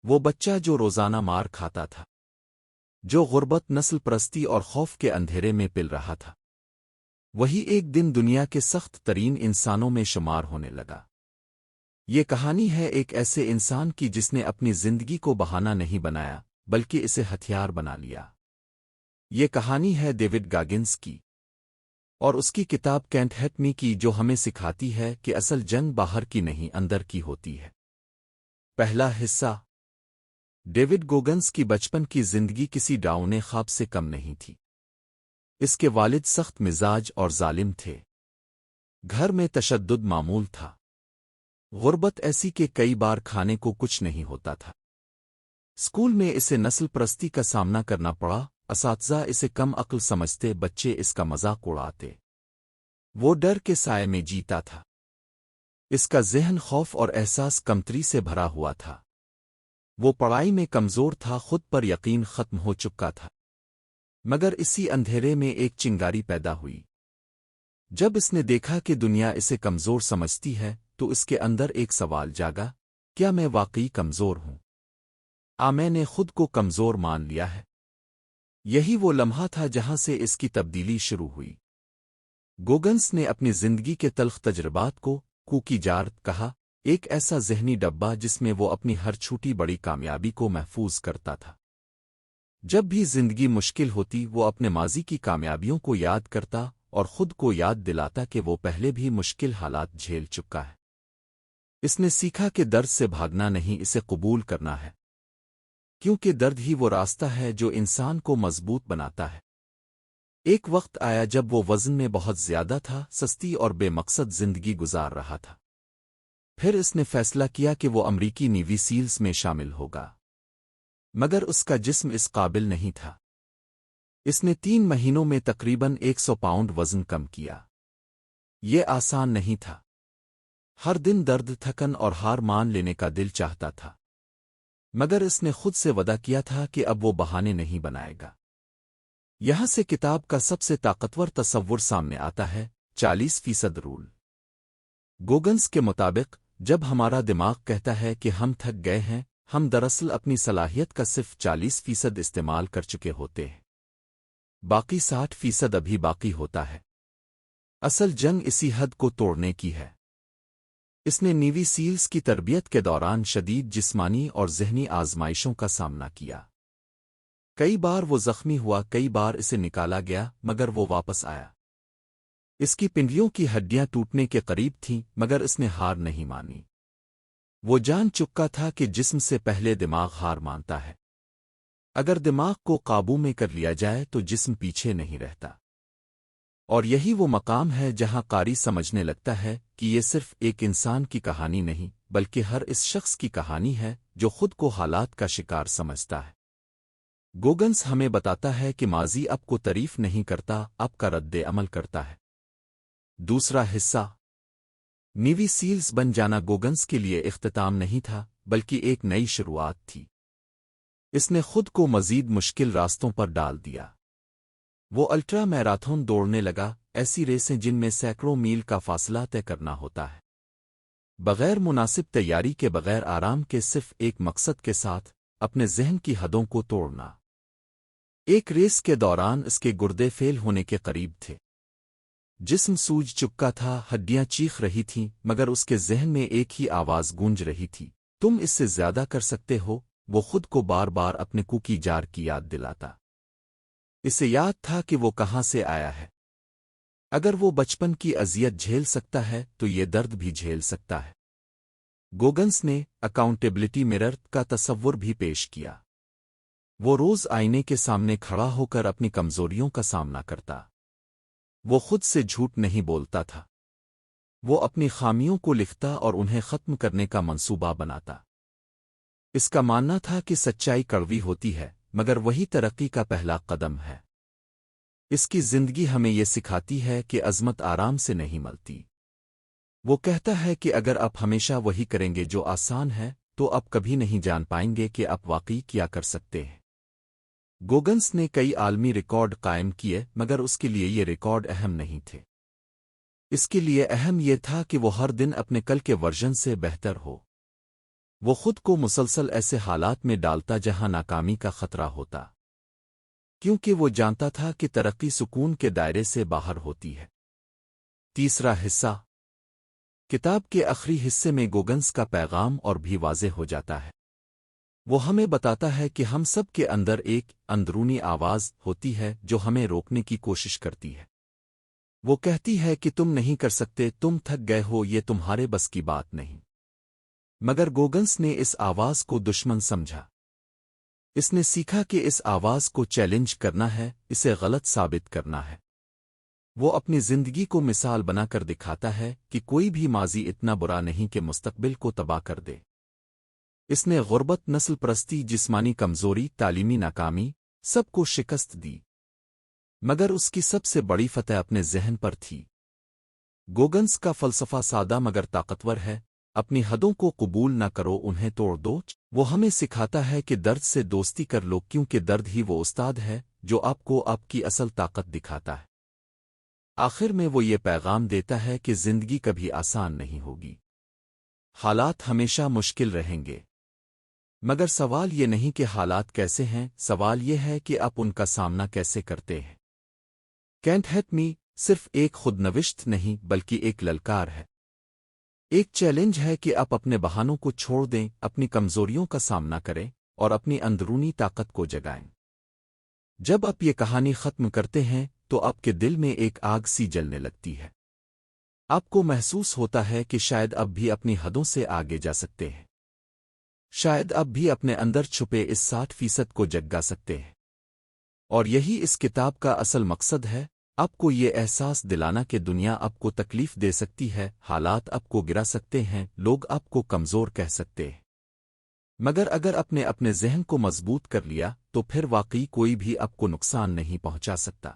وہ بچہ جو روزانہ مار کھاتا تھا، جو غربت، نسل پرستی اور خوف کے اندھیرے میں پل رہا تھا، وہی ایک دن دنیا کے سخت ترین انسانوں میں شمار ہونے لگا۔ یہ کہانی ہے ایک ایسے انسان کی جس نے اپنی زندگی کو بہانہ نہیں بنایا بلکہ اسے ہتھیار بنا لیا۔ یہ کہانی ہے ڈیوڈ گاگنز کی اور اس کی کتاب کینٹ ہیٹ می کی، جو ہمیں سکھاتی ہے کہ اصل جنگ باہر کی نہیں اندر کی ہوتی ہے۔ پہلا حصہ۔ ڈیوڈ گوگنز کی بچپن کی زندگی کسی ڈراؤنے خواب سے کم نہیں تھی۔ اس کے والد سخت مزاج اور ظالم تھے۔ گھر میں تشدد معمول تھا۔ غربت ایسی کہ کئی بار کھانے کو کچھ نہیں ہوتا تھا۔ اسکول میں اسے نسل پرستی کا سامنا کرنا پڑا، اساتذہ اسے کم عقل سمجھتے، بچے اس کا مذاق اڑاتے۔ وہ ڈر کے سائے میں جیتا تھا۔ اس کا ذہن خوف اور احساس کمتری سے بھرا ہوا تھا۔ وہ پڑھائی میں کمزور تھا، خود پر یقین ختم ہو چکا تھا۔ مگر اسی اندھیرے میں ایک چنگاری پیدا ہوئی۔ جب اس نے دیکھا کہ دنیا اسے کمزور سمجھتی ہے تو اس کے اندر ایک سوال جاگا، کیا میں واقعی کمزور ہوں؟ میں نے خود کو کمزور مان لیا ہے؟ یہی وہ لمحہ تھا جہاں سے اس کی تبدیلی شروع ہوئی۔ گوگنز نے اپنی زندگی کے تلخ تجربات کو کوکی جار کہا، ایک ایسا ذہنی ڈبہ جس میں وہ اپنی ہر چھوٹی بڑی کامیابی کو محفوظ کرتا تھا۔ جب بھی زندگی مشکل ہوتی وہ اپنے ماضی کی کامیابیوں کو یاد کرتا اور خود کو یاد دلاتا کہ وہ پہلے بھی مشکل حالات جھیل چکا ہے۔ اس نے سیکھا کہ درد سے بھاگنا نہیں، اسے قبول کرنا ہے، کیونکہ درد ہی وہ راستہ ہے جو انسان کو مضبوط بناتا ہے۔ ایک وقت آیا جب وہ وزن میں بہت زیادہ تھا، سستی اور بے مقصد زندگی گزار رہا تھا۔ پھر اس نے فیصلہ کیا کہ وہ امریکی نیوی سیلز میں شامل ہوگا، مگر اس کا جسم اس قابل نہیں تھا۔ اس نے 3 مہینوں میں تقریباً 100 پاؤنڈ وزن کم کیا۔ یہ آسان نہیں تھا۔ ہر دن درد، تھکن اور ہار مان لینے کا دل چاہتا تھا، مگر اس نے خود سے وعدہ کیا تھا کہ اب وہ بہانے نہیں بنائے گا۔ یہاں سے کتاب کا سب سے طاقتور تصور سامنے آتا ہے، 40% رول۔ گوگنز کے مطابق جب ہمارا دماغ کہتا ہے کہ ہم تھک گئے ہیں، ہم دراصل اپنی صلاحیت کا صرف 40% استعمال کر چکے ہوتے ہیں۔ باقی 60% ابھی باقی ہوتا ہے۔ اصل جنگ اسی حد کو توڑنے کی ہے۔ اس نے نیوی سیلز کی تربیت کے دوران شدید جسمانی اور ذہنی آزمائشوں کا سامنا کیا۔ کئی بار وہ زخمی ہوا، کئی بار اسے نکالا گیا، مگر وہ واپس آیا۔ اس کی پنڈلیوں کی ہڈیاں ٹوٹنے کے قریب تھیں، مگر اس نے ہار نہیں مانی۔ وہ جان چکا تھا کہ جسم سے پہلے دماغ ہار مانتا ہے۔ اگر دماغ کو قابو میں کر لیا جائے تو جسم پیچھے نہیں رہتا۔ اور یہی وہ مقام ہے جہاں قاری سمجھنے لگتا ہے کہ یہ صرف ایک انسان کی کہانی نہیں بلکہ ہر اس شخص کی کہانی ہے جو خود کو حالات کا شکار سمجھتا ہے۔ گوگنز ہمیں بتاتا ہے کہ ماضی اب کو تعریف نہیں کرتا، اب کا رد عمل کرتا ہے۔ دوسرا حصہ۔ نیوی سیلز بن جانا گوگنز کے لیے اختتام نہیں تھا بلکہ ایک نئی شروعات تھی۔ اس نے خود کو مزید مشکل راستوں پر ڈال دیا۔ وہ الٹرا میراتھن دوڑنے لگا، ایسی ریسیں جن میں سینکڑوں میل کا فاصلہ طے کرنا ہوتا ہے، بغیر مناسب تیاری کے، بغیر آرام کے، صرف ایک مقصد کے ساتھ، اپنے ذہن کی حدوں کو توڑنا۔ ایک ریس کے دوران اس کے گردے فیل ہونے کے قریب تھے۔ جسم سوج چکا تھا، ہڈیاں چیخ رہی تھیں، مگر اس کے ذہن میں ایک ہی آواز گونج رہی تھی، تم اس سے زیادہ کر سکتے ہو۔ وہ خود کو بار بار اپنے کوکی جار کی یاد دلاتا۔ اسے یاد تھا کہ وہ کہاں سے آیا ہے۔ اگر وہ بچپن کی اذیت جھیل سکتا ہے تو یہ درد بھی جھیل سکتا ہے۔ گوگنز نے اکاؤنٹیبلٹی مرر کا تصور بھی پیش کیا۔ وہ روز آئینے کے سامنے کھڑا ہو کر اپنی کمزوریوں کا سامنا کرتا۔ وہ خود سے جھوٹ نہیں بولتا تھا۔ وہ اپنی خامیوں کو لکھتا اور انہیں ختم کرنے کا منصوبہ بناتا۔ اس کا ماننا تھا کہ سچائی کڑوی ہوتی ہے، مگر وہی ترقی کا پہلا قدم ہے۔ اس کی زندگی ہمیں یہ سکھاتی ہے کہ عظمت آرام سے نہیں ملتی۔ وہ کہتا ہے کہ اگر آپ ہمیشہ وہی کریں گے جو آسان ہے تو آپ کبھی نہیں جان پائیں گے کہ آپ واقعی کیا کر سکتے ہیں۔ گوگنز نے کئی عالمی ریکارڈ قائم کیے، مگر اس کے لیے یہ ریکارڈ اہم نہیں تھے۔ اس کے لیے اہم یہ تھا کہ وہ ہر دن اپنے کل کے ورژن سے بہتر ہو۔ وہ خود کو مسلسل ایسے حالات میں ڈالتا جہاں ناکامی کا خطرہ ہوتا، کیونکہ وہ جانتا تھا کہ ترقی سکون کے دائرے سے باہر ہوتی ہے۔ تیسرا حصہ کتاب کے آخری حصے میں گوگنس کا پیغام اور بھی واضح ہو جاتا ہے۔ وہ ہمیں بتاتا ہے کہ ہم سب کے اندر ایک اندرونی آواز ہوتی ہے جو ہمیں روکنے کی کوشش کرتی ہے۔ وہ کہتی ہے کہ تم نہیں کر سکتے، تم تھک گئے ہو، یہ تمہارے بس کی بات نہیں۔ مگر گوگنس نے اس آواز کو دشمن سمجھا۔ اس نے سیکھا کہ اس آواز کو چیلنج کرنا ہے، اسے غلط ثابت کرنا ہے۔ وہ اپنی زندگی کو مثال بنا کر دکھاتا ہے کہ کوئی بھی ماضی اتنا برا نہیں کہ مستقبل کو تباہ کر دے۔ اس نے غربت، نسل پرستی، جسمانی کمزوری، تعلیمی ناکامی سب کو شکست دی، مگر اس کی سب سے بڑی فتح اپنے ذہن پر تھی۔ گوگنس کا فلسفہ سادہ مگر طاقتور ہے، اپنی حدوں کو قبول نہ کرو، انہیں توڑ دو۔ وہ ہمیں سکھاتا ہے کہ درد سے دوستی کر لو، کیونکہ درد ہی وہ استاد ہے جو آپ کو آپ کی اصل طاقت دکھاتا ہے۔ آخر میں وہ یہ پیغام دیتا ہے کہ زندگی کبھی آسان نہیں ہوگی، حالات ہمیشا مشکل رہیں گے، مگر سوال یہ نہیں کہ حالات کیسے ہیں، سوال یہ ہے کہ آپ ان کا سامنا کیسے کرتے ہیں۔ کینٹ ہیٹ می صرف ایک خود نوشت نہیں بلکہ ایک للکار ہے، ایک چیلنج ہے کہ آپ اپنے بہانوں کو چھوڑ دیں، اپنی کمزوریوں کا سامنا کریں اور اپنی اندرونی طاقت کو جگائیں۔ جب آپ یہ کہانی ختم کرتے ہیں تو آپ کے دل میں ایک آگ سی جلنے لگتی ہے۔ آپ کو محسوس ہوتا ہے کہ شاید اب بھی اپنی حدوں سے آگے جا سکتے ہیں، شاید اب بھی اپنے اندر چھپے اس 60% کو جگا سکتے ہیں۔ اور یہی اس کتاب کا اصل مقصد ہے، آپ کو یہ احساس دلانا کہ دنیا آپ کو تکلیف دے سکتی ہے، حالات آپ کو گرا سکتے ہیں، لوگ آپ کو کمزور کہہ سکتے ہیں، مگر اگر اپنے ذہن کو مضبوط کر لیا تو پھر واقعی کوئی بھی آپ کو نقصان نہیں پہنچا سکتا۔